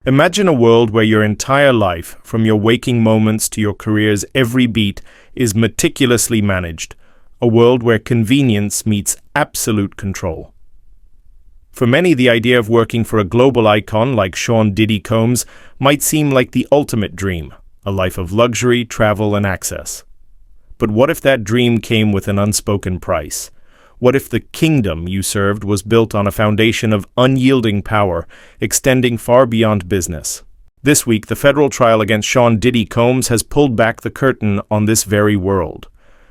Imagine a world where your entire life, from your waking moments to your career's every beat, is meticulously managed. A world where convenience meets absolute control. For many, the idea of working for a global icon like Sean "Diddy" Combs might seem like the ultimate dream, a life of luxury, travel, and access. But what if that dream came with an unspoken price? What if the kingdom you served was built on a foundation of unyielding power, extending far beyond business? This week, the federal trial against Sean "Diddy" Combs has pulled back the curtain on this very world.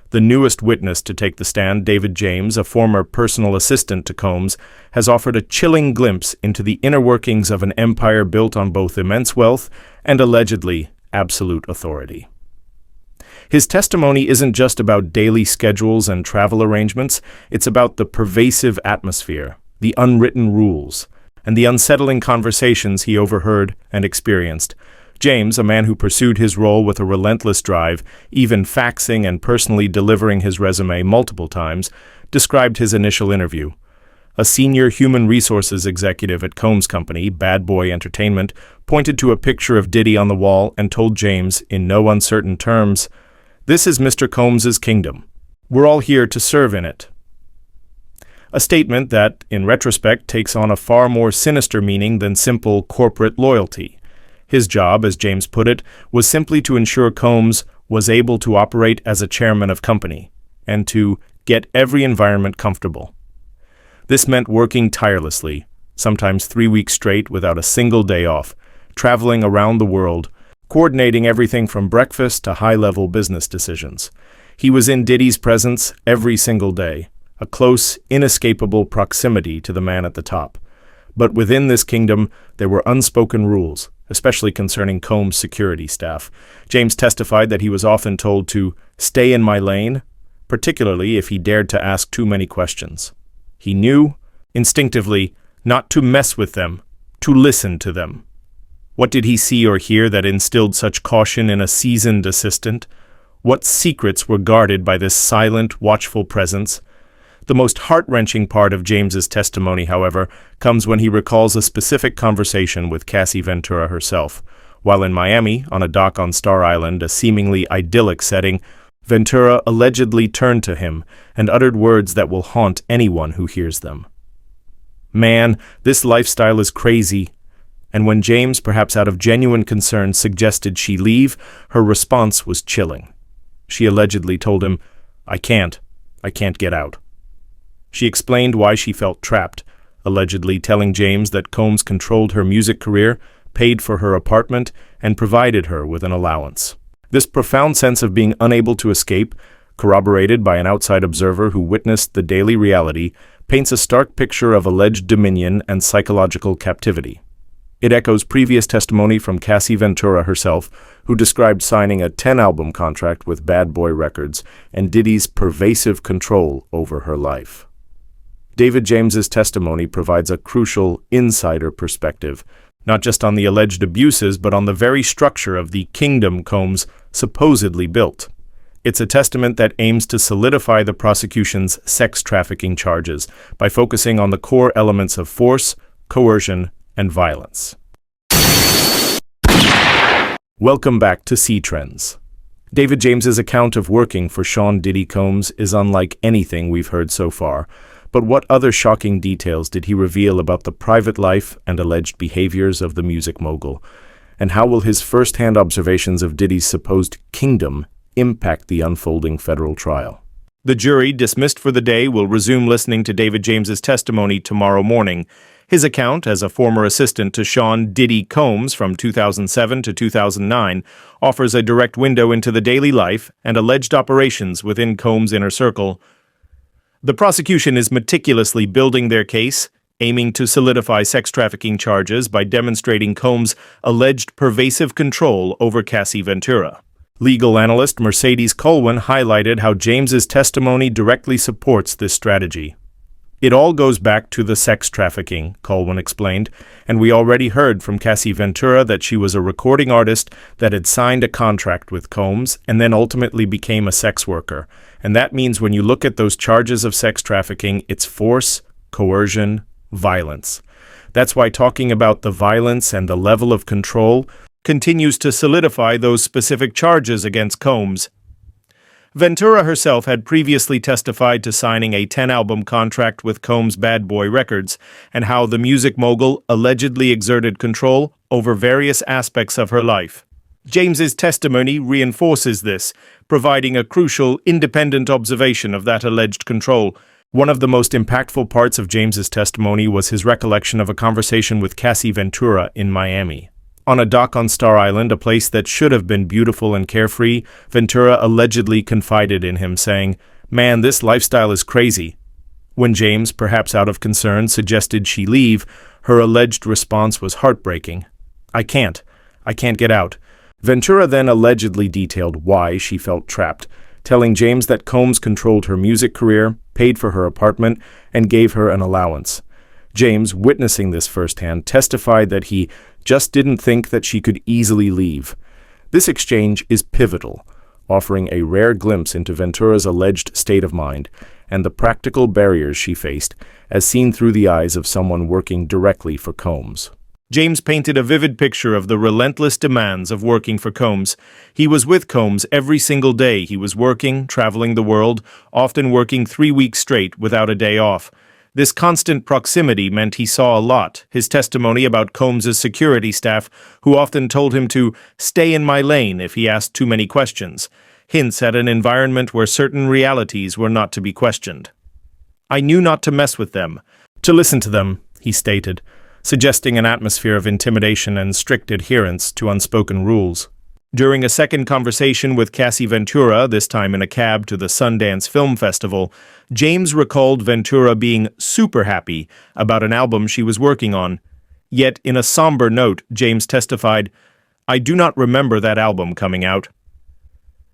The newest witness to take the stand, David James, a former personal assistant to Combs, has offered a chilling glimpse into the inner workings of an empire built on both immense wealth and allegedly absolute authority. His testimony isn't just about daily schedules and travel arrangements, it's about the pervasive atmosphere, the unwritten rules, and the unsettling conversations he overheard and experienced. James, a man who pursued his role with a relentless drive, even faxing and personally delivering his resume multiple times, described his initial interview. A senior human resources executive at Combs' company, Bad Boy Entertainment, pointed to a picture of Diddy on the wall and told James, in no uncertain terms, "This is Mr. Combs' kingdom. We're all here to serve in it." A statement that, in retrospect, takes on a far more sinister meaning than simple corporate loyalty. His job, as James put it, was simply to ensure Combs was able to operate as a chairman of company, and to get every environment comfortable. This meant working tirelessly, sometimes 3 weeks straight without a single day off, traveling around the world, coordinating everything from breakfast to high-level business decisions. He was in Diddy's presence every single day, a close, inescapable proximity to the man at the top. But within this kingdom, there were unspoken rules, especially concerning Combs' security staff. James testified that he was often told to stay in my lane, particularly if he dared to ask too many questions. He knew, instinctively, not to mess with them, to listen to them. What did he see or hear that instilled such caution in a seasoned assistant? What secrets were guarded by this silent, watchful presence? The most heart-wrenching part of James's testimony, however, comes when he recalls a specific conversation with Cassie Ventura herself. While in Miami, on a dock on Star Island, a seemingly idyllic setting, Ventura allegedly turned to him and uttered words that will haunt anyone who hears them. "Man, this lifestyle is crazy." And when James, perhaps out of genuine concern, suggested she leave, her response was chilling. She allegedly told him, I can't get out." She explained why she felt trapped, allegedly telling James that Combs controlled her music career, paid for her apartment, and provided her with an allowance. This profound sense of being unable to escape, corroborated by an outside observer who witnessed the daily reality, paints a stark picture of alleged dominion and psychological captivity. It echoes previous testimony from Cassie Ventura herself, who described signing a 10-album contract with Bad Boy Records and Diddy's pervasive control over her life. David James's testimony provides a crucial insider perspective, not just on the alleged abuses, but on the very structure of the kingdom Combs supposedly built. It's a testament that aims to solidify the prosecution's sex trafficking charges by focusing on the core elements of force, coercion, and violence. Welcome back to Sea Trends. David James's account of working for Sean "Diddy" Combs is unlike anything we've heard so far. But what other shocking details did he reveal about the private life and alleged behaviors of the music mogul? And how will his first-hand observations of Diddy's supposed kingdom impact the unfolding federal trial? The jury, dismissed for the day, will resume listening to David James's testimony tomorrow morning. His account, as a former assistant to Sean "Diddy" Combs from 2007 to 2009, offers a direct window into the daily life and alleged operations within Combs' inner circle. The prosecution is meticulously building their case, aiming to solidify sex trafficking charges by demonstrating Combs' alleged pervasive control over Cassie Ventura. Legal analyst Mercedes Colwin highlighted how James's testimony directly supports this strategy. "It all goes back to the sex trafficking," Colwin explained, "and we already heard from Cassie Ventura that she was a recording artist that had signed a contract with Combs and then ultimately became a sex worker. And that means when you look at those charges of sex trafficking, it's force, coercion, violence. That's why talking about the violence and the level of control continues to solidify those specific charges against Combs. Ventura herself had previously testified to signing a 10-album contract with Combs Bad Boy Records and how the music mogul allegedly exerted control over various aspects of her life. James's testimony reinforces this, providing a crucial, independent observation of that alleged control. One of the most impactful parts of James's testimony was his recollection of a conversation with Cassie Ventura in Miami. On a dock on Star Island, a place that should have been beautiful and carefree, Ventura allegedly confided in him, saying, "Man, this lifestyle is crazy." When James, perhaps out of concern, suggested she leave, her alleged response was heartbreaking. I can't get out." Ventura then allegedly detailed why she felt trapped, telling James that Combs controlled her music career, paid for her apartment, and gave her an allowance. James, witnessing this firsthand, testified that he just didn't think that she could easily leave. This exchange is pivotal, offering a rare glimpse into Ventura's alleged state of mind and the practical barriers she faced, as seen through the eyes of someone working directly for Combs. James painted a vivid picture of the relentless demands of working for Combs. He was with Combs every single day. He was working, traveling the world, often working 3 weeks straight without a day off. This constant proximity meant he saw a lot. His testimony about Combs's security staff, who often told him to stay in my lane if he asked too many questions, hints at an environment where certain realities were not to be questioned. I knew not to mess with them, to listen to them, he stated, suggesting an atmosphere of intimidation and strict adherence to unspoken rules. During a second conversation with Cassie Ventura, this time in a cab to the Sundance Film Festival, James recalled Ventura being super happy about an album she was working on. Yet, in a somber note, James testified, "I do not remember that album coming out."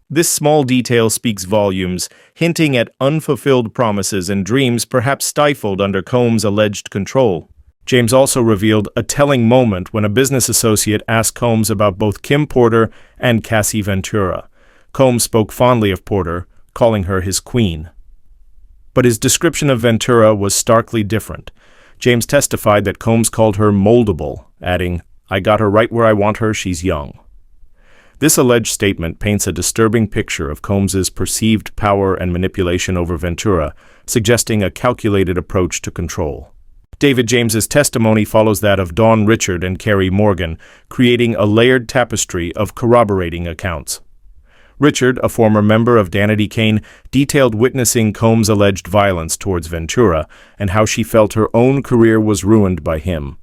This small detail speaks volumes, hinting at unfulfilled promises and dreams perhaps stifled under Combs' alleged control. James also revealed a telling moment when a business associate asked Combs about both Kim Porter and Cassie Ventura. Combs spoke fondly of Porter, calling her his queen. But his description of Ventura was starkly different. James testified that Combs called her moldable, adding, "I got her right where I want her, she's young." This alleged statement paints a disturbing picture of Combs's perceived power and manipulation over Ventura, suggesting a calculated approach to control. David James's testimony follows that of Dawn Richard and Carrie Morgan, creating a layered tapestry of corroborating accounts. Richard, a former member of Danity Kane, detailed witnessing Combs' alleged violence towards Ventura and how she felt her own career was ruined by him.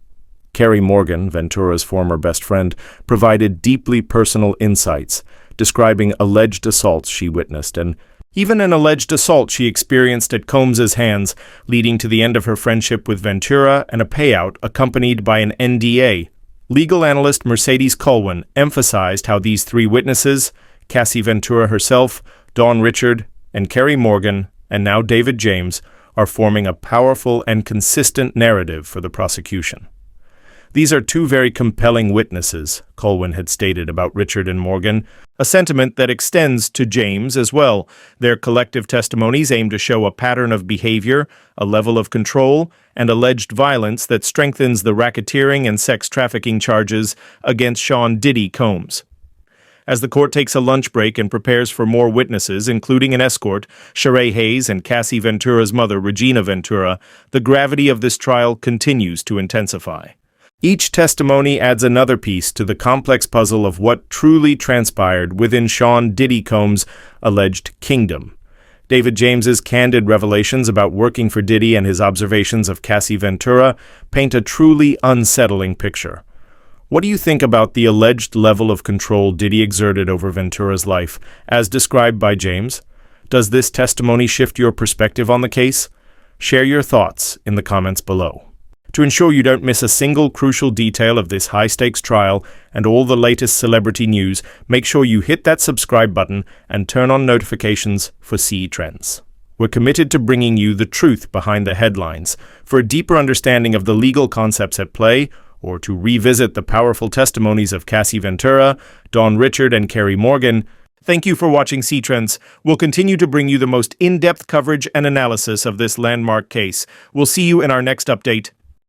Carrie Morgan, Ventura's former best friend, provided deeply personal insights, describing alleged assaults she witnessed and even an alleged assault she experienced at Combs's hands, leading to the end of her friendship with Ventura and a payout accompanied by an NDA. Legal analyst Mercedes Colwyn emphasized how these three witnesses, Cassie Ventura herself, Dawn Richard, and Carrie Morgan, and now David James, are forming a powerful and consistent narrative for the prosecution. These are two very compelling witnesses, Colwyn had stated about Richard and Morgan, a sentiment that extends to James as well. Their collective testimonies aim to show a pattern of behavior, a level of control, and alleged violence that strengthens the racketeering and sex trafficking charges against Sean Diddy Combs. As the court takes a lunch break and prepares for more witnesses, including an escort, Sheree Hayes and Cassie Ventura's mother, Regina Ventura, the gravity of this trial continues to intensify. Each testimony adds another piece to the complex puzzle of what truly transpired within Sean Diddy Combs' alleged kingdom. David James's candid revelations about working for Diddy and his observations of Cassie Ventura paint a truly unsettling picture. What do you think about the alleged level of control Diddy exerted over Ventura's life, as described by James? Does this testimony shift your perspective on the case? Share your thoughts in the comments below. To ensure you don't miss a single crucial detail of this high-stakes trial and all the latest celebrity news, make sure you hit that subscribe button and turn on notifications for C Trends. We're committed to bringing you the truth behind the headlines. For a deeper understanding of the legal concepts at play, or to revisit the powerful testimonies of Cassie Ventura, Dawn Richard, and Carrie Morgan, thank you for watching C Trends. We'll continue to bring you the most in-depth coverage and analysis of this landmark case. We'll see you in our next update.